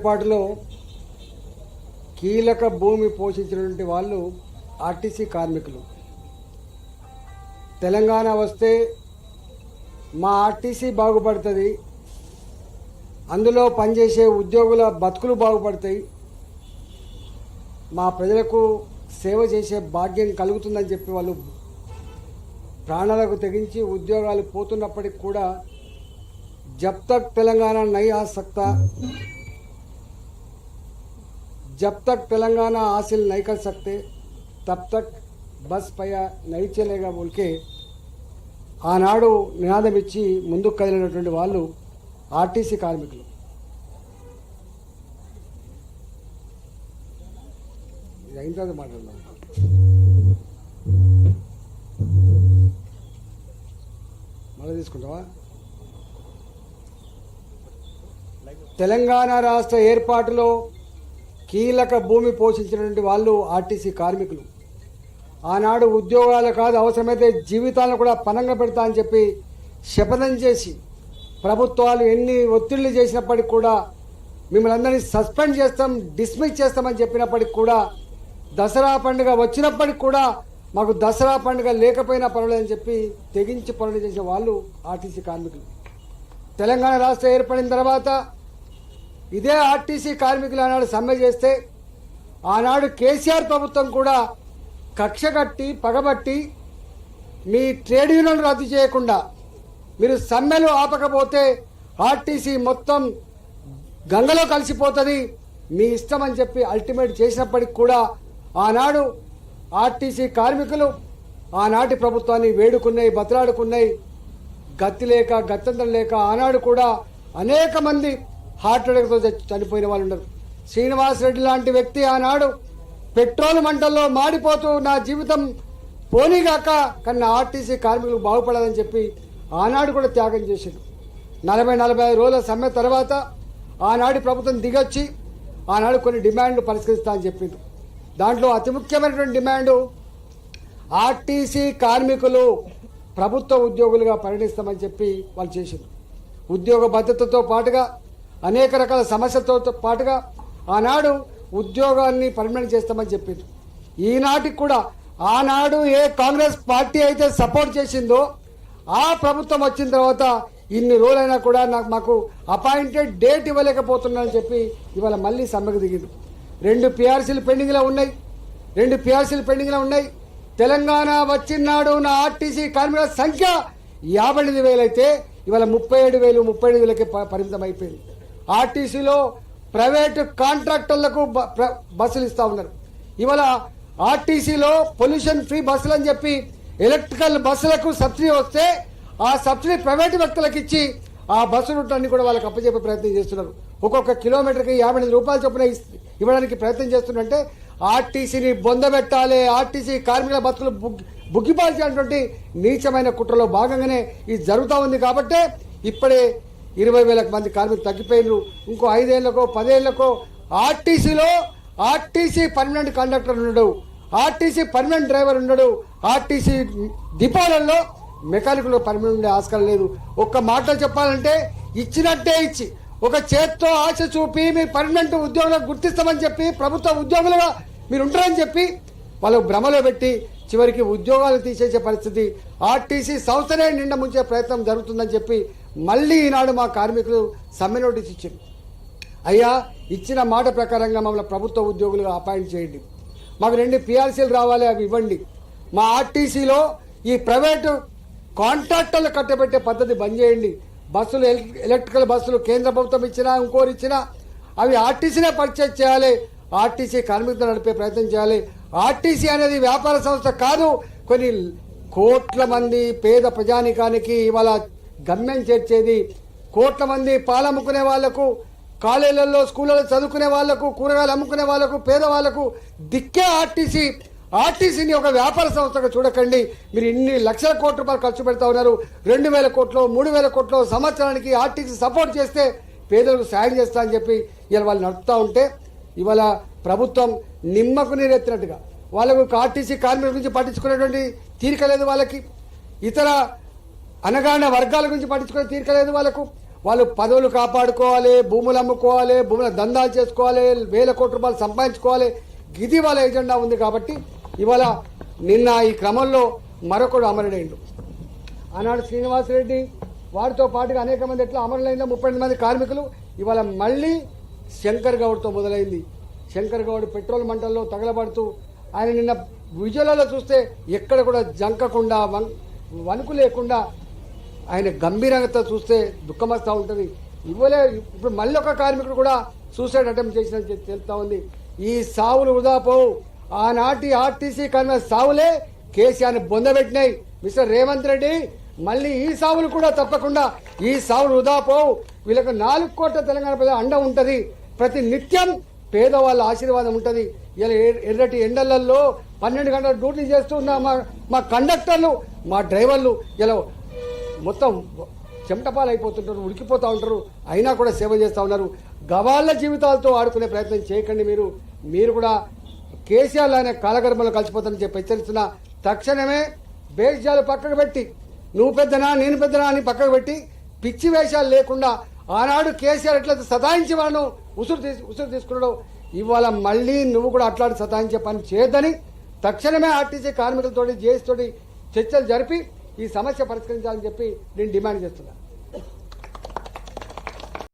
ఏర్పాటులో కీలక భూమి పోషించినటువంటి వాళ్ళు ఆర్టీసీ కార్మికులు. తెలంగాణ వస్తే మా ఆర్టీసీ బాగుపడుతుంది, అందులో పనిచేసే ఉద్యోగుల బతుకులు బాగుపడతాయి, మా ప్రజలకు సేవ చేసే భాగ్యం కలుగుతుందని చెప్పి వాళ్ళు ప్రాణాలకు తెగించి ఉద్యోగాలు పోతున్నప్పటికి కూడా జబ్ తక్ తెలంగాణ నై ఆ సక్తా, जब तक तेलंगाना हासिल नहीं कर सकते तब तक बस पया नहीं चलेगा बोल के ఆనాడు నినాదం ఇచ్చి ముందుకు కదిలినటువంటి వాళ్ళు ఆర్టీసీ కార్మికులు. ఇది అయిన తర్వాత మాట్లాడదాం. మళ్ళీ తీసుకుంటావా? తెలంగాణ రాష్ట్ర ఏర్పాటులో కీలక భూమి పోషించినటువంటి వాళ్ళు ఆర్టీసీ కార్మికులు. ఆనాడు ఉద్యోగాలు కాదు, అవసరమైతే జీవితాలను కూడా పణంగా పెడతా అని చెప్పి శపథం చేసి ప్రభుత్వాలు ఎన్ని ఒత్తిళ్లు చేసినప్పటికి కూడా మిమ్మల్ని అందరినీ సస్పెండ్ చేస్తాం, డిస్మిస్ చేస్తామని చెప్పినప్పటికి కూడా దసరా పండుగ వచ్చినప్పటికి కూడా మాకు దసరా పండుగ లేకపోయినా పర్వాలేదని చెప్పి తెగించి పనులు చేసే వాళ్ళు ఆర్టీసీ కార్మికులు. తెలంగాణ రాష్ట్రం ఏర్పడిన తర్వాత ఇదే ఆర్టీసీ కార్మికులు ఆనాడు సమ్మె చేస్తే ఆనాడు కేసీఆర్ ప్రభుత్వం కూడా కక్ష కట్టి పగబట్టి మీ ట్రేడ్ యూనియన్ రద్దు చేయకుండా మీరు సమ్మెలు ఆపకపోతే ఆర్టీసీ మొత్తం గంగలో కలిసిపోతుంది, మీ ఇష్టం అని చెప్పి అల్టిమేట్ చేసినప్పటికి కూడా ఆనాడు ఆర్టీసీ కార్మికులు ఆనాటి ప్రభుత్వాన్ని వేడుకున్నాయి, బతలాడుకున్నాయి. గతి లేక గత్యంతరం లేక ఆనాడు కూడా అనేక మంది హార్ట్ అటాక్తో చనిపోయిన వాళ్ళు ఉన్నారు. శ్రీనివాస్ రెడ్డి లాంటి వ్యక్తి ఆనాడు పెట్రోల్ మంటల్లో మాడిపోతూ నా జీవితం పోనీగాక కన్నా ఆర్టీసీ కార్మికులు బాగుపడాలని చెప్పి ఆనాడు కూడా త్యాగం చేశాడు. 40-45 రోజుల సమ్మె తర్వాత ఆనాడు ప్రభుత్వం దిగొచ్చి ఆనాడు కొన్ని డిమాండ్లు పరిష్కరిస్తా అని చెప్పింది. దాంట్లో అతి ముఖ్యమైనటువంటి డిమాండు ఆర్టీసీ కార్మికులు ప్రభుత్వ ఉద్యోగులుగా పరిగణిస్తామని చెప్పి వాళ్ళు చేసింది. ఉద్యోగ భద్రతతో పాటుగా అనేక రకాల సమస్యలతో పాటుగా ఆనాడు ఉద్యోగాన్ని పర్మనెంట్ చేస్తామని చెప్పింది. ఈనాటికి కూడా ఆనాడు ఏ కాంగ్రెస్ పార్టీ అయితే సపోర్ట్ చేసిందో ఆ ప్రభుత్వం వచ్చిన తర్వాత ఇన్ని రోజులైనా కూడా మాకు అపాయింటెడ్ డేట్ ఇవ్వలేకపోతున్నానని చెప్పి ఇవాళ మళ్ళీ సమ్మెకు దిగింది. 2 PRCలు పెండింగ్లో ఉన్నాయి. తెలంగాణ వచ్చినాడు నా ఆర్టీసీ కార్మికుల సంఖ్య 58,000 అయితే ఇవాళ 37,000 పరిమితం అయిపోయింది. ఆర్టీసీలో ప్రైవేటు కాంట్రాక్టర్లకు బస్సులు ఇస్తూ ఉన్నారు. ఇవాళ ఆర్టీసీలో పొల్యూషన్ ఫ్రీ బస్సులు అని చెప్పి ఎలక్ట్రికల్ బస్సులకు సబ్సిడీ వస్తే ఆ సబ్సిడీ ప్రైవేటు వ్యక్తులకు ఇచ్చి ఆ బస్సు రూట్లన్నీ కూడా వాళ్ళకి అప్పచెప్పే ప్రయత్నం చేస్తున్నారు. ఒక్కొక్క కిలోమీటర్కి 58 రూపాయలు చొప్పున ఇవ్వడానికి ప్రయత్నం చేస్తున్నారంటే ఆర్టీసీని బొందబెట్టాలి, ఆర్టీసీ కార్మికుల బతుకులు బుగ్గిపాల్చేటువంటి నీచమైన కుట్రలో భాగంగానే ఇది జరుగుతూ ఉంది. కాబట్టే ఇప్పుడే 20,000 మంది కార్మికులు తగ్గిపోయినారు. ఇంకో 5 ఏళ్లకో 10 ఏళ్లకో ఆర్టీసీ పర్మనెంట్ కండక్టర్ ఉన్నాడు, ఆర్టీసీ పర్మనెంట్ డ్రైవర్ ఉన్నాడు, ఆర్టీసీ డిపోలలో మెకానికులు పర్మనెంట్ ఉండే ఆస్కారం లేదు. ఒక్క మాటలో చెప్పాలంటే ఇచ్చినట్టే ఇచ్చి ఒక చేత్తో ఆశ చూపి మీరు పర్మనెంట్ ఉద్యోగులకు గుర్తిస్తామని చెప్పి ప్రభుత్వ ఉద్యోగులుగా మీరు ఉంటారని చెప్పి వాళ్ళకు భ్రమలో పెట్టి చివరికి ఉద్యోగాలు తీసేసే పరిస్థితి, ఆర్టీసీ సంస్థనే నిండా ముంచే ప్రయత్నం జరుగుతుందని చెప్పి మళ్ళీ ఈనాడు మా కార్మికులు సమ్మె నోటీస్ ఇచ్చారు. అయ్యా, ఇచ్చిన మాట ప్రకారంగా మమ్మల్ని ప్రభుత్వ ఉద్యోగులుగా అపాయింట్ చేయండి, మాకు 2 PRCలు రావాలి, అవి ఇవ్వండి. మా ఆర్టీసీలో ఈ ప్రైవేటు కాంట్రాక్టర్లు కట్టబెట్టే పద్ధతి బంద్ చేయండి. బస్సులు ఎలక్ట్రికల్ బస్సులు కేంద్ర ప్రభుత్వం ఇచ్చినా ఇంకోరు ఇచ్చినా అవి ఆర్టీసీనే పర్చేజ్ చేయాలి, ఆర్టీసీ కార్మికులు నడిపే ప్రయత్నం చేయాలి. ఆర్టీసీ అనేది వ్యాపార సంస్థ కాదు, కొన్ని కోట్ల మంది పేద ప్రజానికానికి ఇవాళ గమ్యం చేర్చేది. కోట్ల మంది పాలమ్ముకునే వాళ్లకు, కాలేజీలలో స్కూళ్ళలో చదువుకునే వాళ్లకు, కూరగాయలు అమ్ముకునే వాళ్లకు, పేదవాళ్లకు దిక్కే ఆర్టీసీ. ఆర్టీసీని ఒక వ్యాపార సంస్థగా చూడకండి. మీరు ఇన్ని లక్షల కోట్ల రూపాయలు ఖర్చు పెడతా ఉన్నారు. 2,000 కోట్లు 3,000 కోట్లు సంవత్సరానికి ఆర్టీసీ సపోర్ట్ చేస్తే పేదలకు సాయం చేస్తా అని చెప్పి ఇవాళ వాళ్ళు నడుపుతూ ఉంటే ఇవాళ ప్రభుత్వం నిమ్మకు నీరెత్తినట్టుగా వాళ్ళకు ఆర్టీసీ కార్మికుల గురించి పట్టించుకునేటువంటి తీరిక లేదు, వాళ్ళకి ఇతర అనగాన వర్గాల గురించి పట్టించుకునే తీరిక లేదు, వాళ్ళకు వాళ్ళు పదవులు కాపాడుకోవాలి, భూములు అమ్ముకోవాలి, భూముల దందాలు చేసుకోవాలి, వేల కోట్ల రూపాయలు సంపాదించుకోవాలి. ఇది వాళ్ళ ఎజెండా ఉంది. కాబట్టి ఇవాళ నిన్న ఈ క్రమంలో మరొకడు అమరుడైండు. ఆనాడు శ్రీనివాసరెడ్డి వారితో పాటుగా అనేక మంది ఎట్లా అమరులైన 38 మంది కార్మికులు ఇవాళ మళ్ళీ శంకర్ గౌడ్తో మొదలైంది. శంకర్ గౌడ్ పెట్రోల్ మంటల్లో తగలబడుతూ ఆయన నిన్న విజువల్లో చూస్తే ఎక్కడ కూడా జంకకుండా వణుకు లేకుండా ఆయన గంభీరంగా చూస్తే దుఃఖం వస్తూ ఉంటుంది. ఇప్పుడు మళ్ళీ ఒక కార్మికుడు కూడా సూసైడ్ అటెంప్ట్ చేసిన తెలుస్తా ఉంది. ఈ సావులు వృధా పోవు. ఆనాటి ఆర్టీసీ కార్మికుల సావులే కేసీఆర్ని బొందబెట్టినాయి. మిస్టర్ రేవంత్ రెడ్డి మళ్ళీ ఈ సావులు కూడా తప్పకుండా ఈ సావులు వృధా పోవు. వీళ్ళకు 4 కోట్ల తెలంగాణ ప్రజల అండ ఉంటుంది. ప్రతి నిత్యం పేదవాళ్ళ ఆశీర్వాదం ఉంటుంది. ఇలా ఎర్రటి ఎండలలో 12 గంటల డ్యూటీ చేస్తున్న మా కండక్టర్లు, మా డ్రైవర్లు ఇలా మొత్తం చెమటపాలు అయిపోతుంటారు, ఉడికిపోతూ ఉంటారు. అయినా కూడా సేవ చేస్తూ ఉన్నారు. గవాళ్ళ జీవితాలతో ఆడుకునే ప్రయత్నం చేయకండి. మీరు కూడా కేసీఆర్ అనే కాలగర్భంలో కలిసిపోతారని చెప్పి హెచ్చరిస్తున్న తక్షణమే బేషాలు పక్కకు పెట్టి, నువ్వు పెద్దనా నేను పెద్దనా అని పక్కకు పెట్టి పిచ్చి వేషాలు లేకుండా ఆనాడు కేసీఆర్ ఎట్లయితే సతాయించి వాళ్ళను ఉసురు తీసుకున్నాడు, ఇవాళ మళ్ళీ నువ్వు కూడా అట్లాంటి సతాయించే పని చేయొద్దని తక్షణమే ఆర్టీసీ కార్మికులతోటి జేఏసీ తోటి చర్చలు జరిపి ఈ సమస్య పరిష్కరించాలని చెప్పి నేను డిమాండ్ చేస్తున్నా.